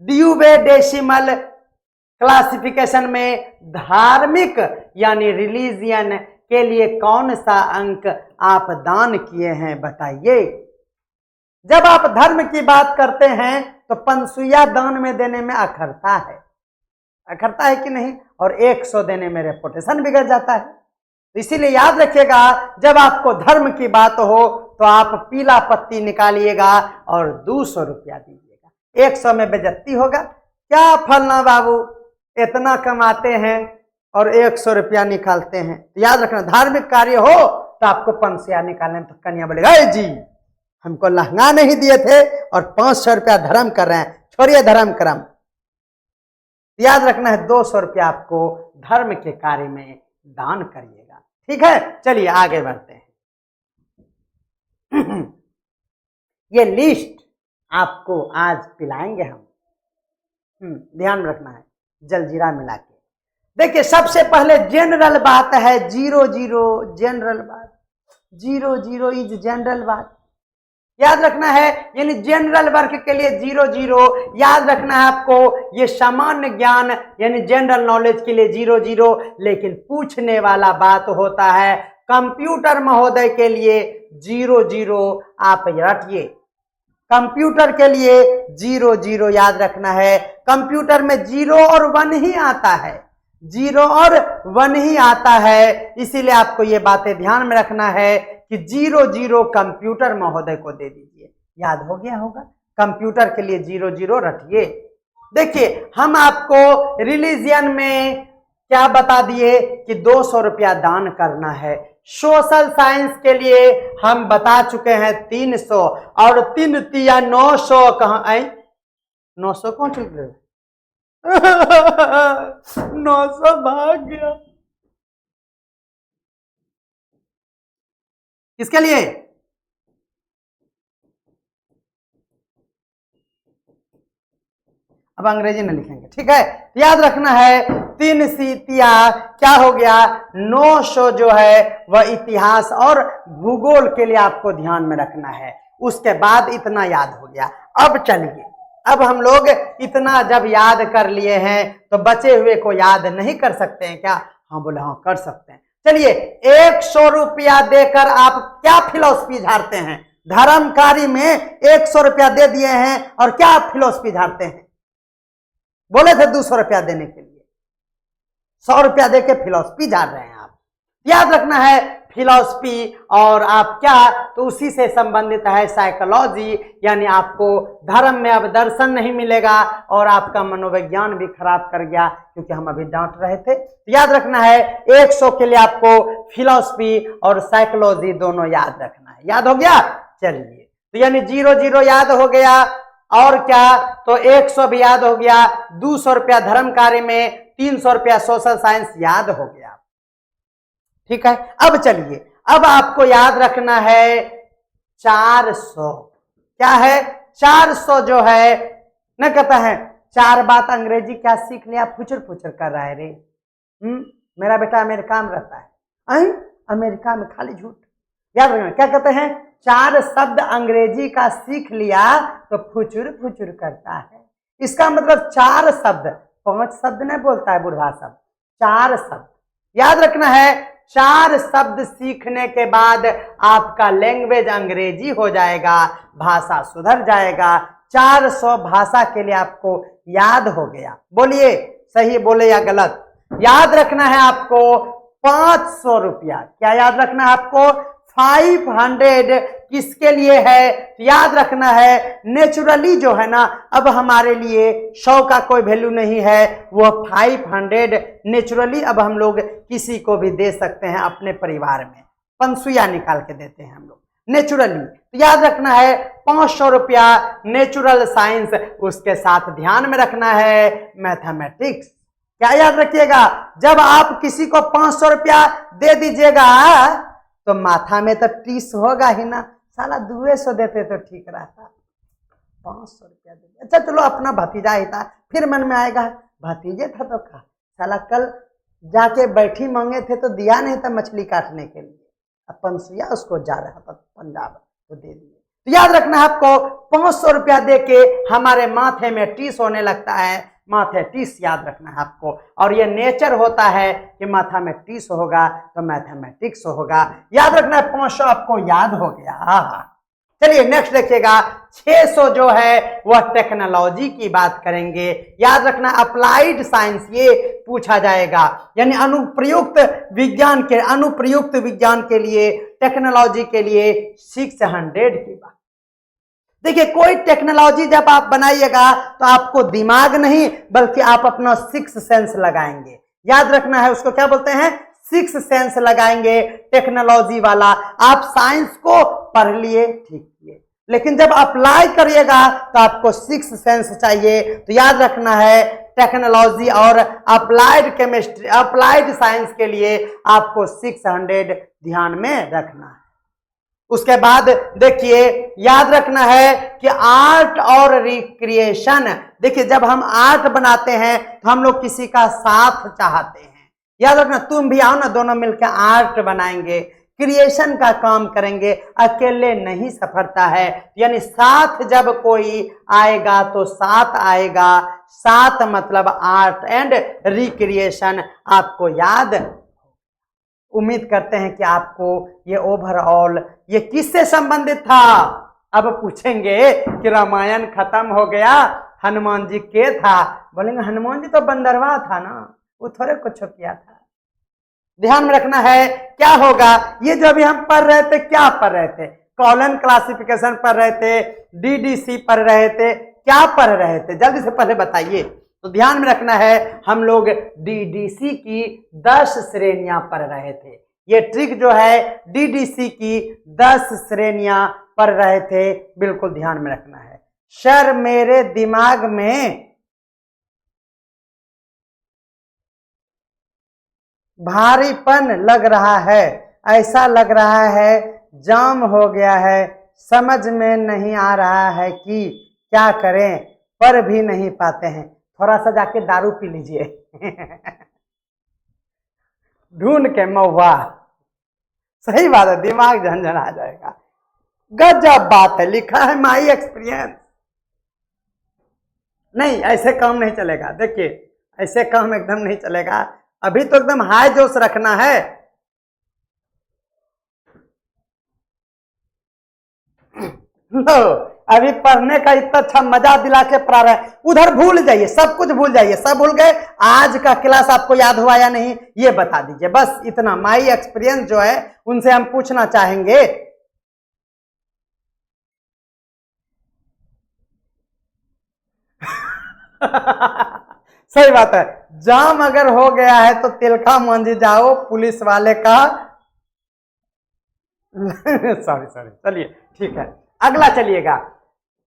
ड्यूवे decimal classification में धार्मिक यानी रिलीजियन के लिए कौन सा अंक आप दान किए हैं बताइए। जब आप धर्म की बात करते हैं तो पंसुइया दान में देने में अखरता है कि नहीं, और 100 देने में रेपुटेशन बिगड़ जाता है। तो इसीलिए याद रखिएगा, जब आपको धर्म की बात हो तो आप पीला पत्ती निकालिएगा और 200 रुपया दीजिएगा। 100 में बेइज्जती होगा। क्या फलना बाबू इतना कमाते हैं और 100 रुपया निकालते हैं। तो याद रखना, धार्मिक कार्य हो तो आपको पंसुइया निकालने, तो कन्या बोलेगा जी हमको लहंगा नहीं दिए थे और 500 रुपया धर्म कर रहे हैं, छोड़िए धर्म कर्म। याद रखना है 200 रुपया आपको धर्म के कार्य में दान करिएगा। ठीक है, चलिए आगे बढ़ते हैं। ये लिस्ट आपको आज पिलाएंगे हम। ध्यान रखना है, जलजीरा मिला के। देखिए सबसे पहले जनरल बात है 00, जनरल बात 00 इज जनरल बात। याद रखना है, यानी जनरल वर्ग के लिए 00 याद रखना है आपको। ये सामान्य ज्ञान यानी जनरल नॉलेज के लिए 00, लेकिन पूछने वाला बात होता है कंप्यूटर महोदय के लिए 00। आप रटिए, कंप्यूटर के लिए 00 याद रखना है। कंप्यूटर में 0 और 1 ही आता है, 0 और 1 ही आता है। इसीलिए आपको ये बातें ध्यान में रखना है कि 00 कंप्यूटर महोदय को दे दीजिए। याद हो गया होगा, कंप्यूटर के लिए 00 रटिए। देखिए हम आपको रिलीजियन में क्या बता दिए कि 200 रुपया दान करना है। सोशल साइंस के लिए हम बता चुके हैं 300, और 3 तिया 900 कहाँ आई, 900 कौन चल रहे 900 भाग गया। किसके लिए, अब अंग्रेजी में लिखेंगे, ठीक है। याद रखना है 3 सीतिया क्या हो गया, 900 जो है वह इतिहास और भूगोल के लिए आपको ध्यान में रखना है। उसके बाद इतना याद हो गया। अब चलिए, अब हम लोग इतना जब याद कर लिए हैं तो बचे हुए को याद नहीं कर सकते हैं क्या? हाँ बोले हाँ कर सकते हैं। चलिए 100 रुपया देकर आप क्या फिलॉसफी झाड़ते हैं? धर्मकारी में 100 रुपया दे दिए हैं और क्या आप फिलॉसफी झाड़ते हैं? बोले थे 200 रुपया देने के लिए, 100 रुपया देके फिलॉसफी झाड़ रहे हैं आप। याद रखना है फिलॉसफी और आप क्या, तो उसी से संबंधित है साइकोलॉजी, यानी आपको धर्म में अब दर्शन नहीं मिलेगा और आपका मनोविज्ञान भी खराब कर गया, क्योंकि हम अभी डांट रहे थे। तो याद रखना है 100 के लिए आपको फिलॉसफी और साइकोलॉजी दोनों याद रखना है। याद हो गया? चलिए, तो यानी 00 याद हो गया, और क्या, तो 100 भी याद हो गया, 200 रुपया धर्म कार्य में, 300 रुपया सोशल साइंस याद हो गया। ठीक है, अब चलिए, अब आपको याद रखना है 400। क्या है? 400 जो है न कहता है 4 बात अंग्रेजी क्या सीख लिया, फुचर फुचर कर रहा है रे। मेरा बेटा अमेरिका में रहता है, अमेरिका में खाली झूठ। याद रखना क्या कहते हैं, 4 शब्द अंग्रेजी का सीख लिया तो फुचुर फुचुर करता है। इसका मतलब 4 शब्द, 5 शब्द नहीं बोलता है बुढ़ा सब, 4 शब्द याद रखना है। 4 शब्द सीखने के बाद आपका लैंग्वेज अंग्रेजी हो जाएगा, भाषा सुधर जाएगा। 400 भाषा के लिए आपको याद हो गया। बोलिए सही बोले या गलत? याद रखना है आपको 500 रुपया। क्या याद रखना है आपको? 500 किसके लिए है? याद रखना है नेचुरली जो है ना, अब हमारे लिए 100 का कोई वैल्यू नहीं है, वो 500 नेचुरली अब हम लोग किसी को भी दे सकते हैं, अपने परिवार में पंसुइया निकाल के देते हैं हम लोग नेचुरली। तो याद रखना है 500 रुपया नेचुरल साइंस, उसके साथ ध्यान में रखना है मैथमेटिक्स। क्या याद रखिएगा, जब आप किसी को 500 रुपया दे दीजिएगा तो माथा में तो टीस होगा ही ना, साला 200 देते तो ठीक रहता, 500 रुपया दे। अच्छा चलो अपना भतीजा ही था, फिर मन में आएगा भतीजे था तो खा, साला कल जाके बैठी मांगे थे तो दिया नहीं था मछली काटने के लिए, अब पंसुइया उसको जा रहा था पंजाब तो दे दिए। तो याद रखना है आपको 500 रुपया दे के हमारे माथे में टीस होने लगता है, माथे टीस याद रखना है आपको। और ये नेचर होता है कि माथा में टीस होगा तो मैथमेटिक्स होगा। याद रखना है 500 आपको याद हो गया। चलिए नेक्स्ट देखिएगा 600 जो है वह टेक्नोलॉजी की बात करेंगे। याद रखना अप्लाइड साइंस ये पूछा जाएगा, यानी अनुप्रयुक्त विज्ञान के लिए, टेक्नोलॉजी के लिए 600 की बात। देखिए कोई टेक्नोलॉजी जब आप बनाइएगा तो आपको दिमाग नहीं बल्कि आप अपना 6 सेंस लगाएंगे। याद रखना है उसको क्या बोलते हैं, 6 सेंस लगाएंगे टेक्नोलॉजी वाला। आप साइंस को पढ़ लिए ठीक किए, लेकिन जब अप्लाई करिएगा तो आपको 6 सेंस चाहिए। तो याद रखना है टेक्नोलॉजी और अप्लाइड केमिस्ट्री, अप्लाइड साइंस के लिए आपको 600 ध्यान में रखना है। उसके बाद देखिए याद रखना है कि आर्ट और रिक्रिएशन। देखिए जब हम आर्ट बनाते हैं तो हम लोग किसी का साथ चाहते हैं। याद रखना तुम भी आओ ना, दोनों मिलकर आर्ट बनाएंगे, क्रिएशन का काम करेंगे, अकेले नहीं सफलता है। यानी साथ जब कोई आएगा तो साथ आएगा, साथ मतलब आर्ट एंड रिक्रिएशन आपको याद। उम्मीद करते हैं कि आपको ये ओवरऑल ये किससे संबंधित था। अब पूछेंगे कि रामायण खत्म हो गया, हनुमान जी के था, बोलेंगे हनुमान जी तो बंदरवा था ना, वो थोड़े कुछ किया था। ध्यान में रखना है क्या होगा। ये जो अभी हम पढ़ रहे थे, क्या पढ़ रहे थे, कॉलन क्लासिफिकेशन पढ़ रहे थे, डीडीसी पढ़ रहे थे, क्या पढ़ रहे थे, जल्दी से पहले बताइए। तो ध्यान में रखना है हम लोग डीडीसी की 10 श्रेणियां पढ़ रहे थे। ये ट्रिक जो है डीडीसी की 10 श्रेणियां पढ़ रहे थे, बिल्कुल ध्यान में रखना है। सर मेरे दिमाग में भारीपन लग रहा है, ऐसा लग रहा है जाम हो गया है, समझ में नहीं आ रहा है कि क्या करें, पर भी नहीं पाते हैं। थोड़ा सा जाके दारू पी लीजिए ढूंढ के महुआ। सही बात है, दिमाग झंझन आ जाएगा। गजब बात है, लिखा है माई एक्सपीरियंस। नहीं ऐसे काम नहीं चलेगा, देखिए ऐसे काम एकदम नहीं चलेगा। अभी तो एकदम हाई जोश रखना है। लो अभी पढ़ने का इतना अच्छा मजा दिला के पढ़ा रहे हैं, उधर भूल जाइए, सब कुछ भूल जाइए। सब भूल गए, आज का क्लास आपको याद हुआ या नहीं ये बता दीजिए, बस इतना। माई एक्सपीरियंस जो है उनसे हम पूछना चाहेंगे। सही बात है, जाम अगर हो गया है तो तिलका मंजी जाओ पुलिस वाले का सॉरी चलिए ठीक है, अगला चलिएगा।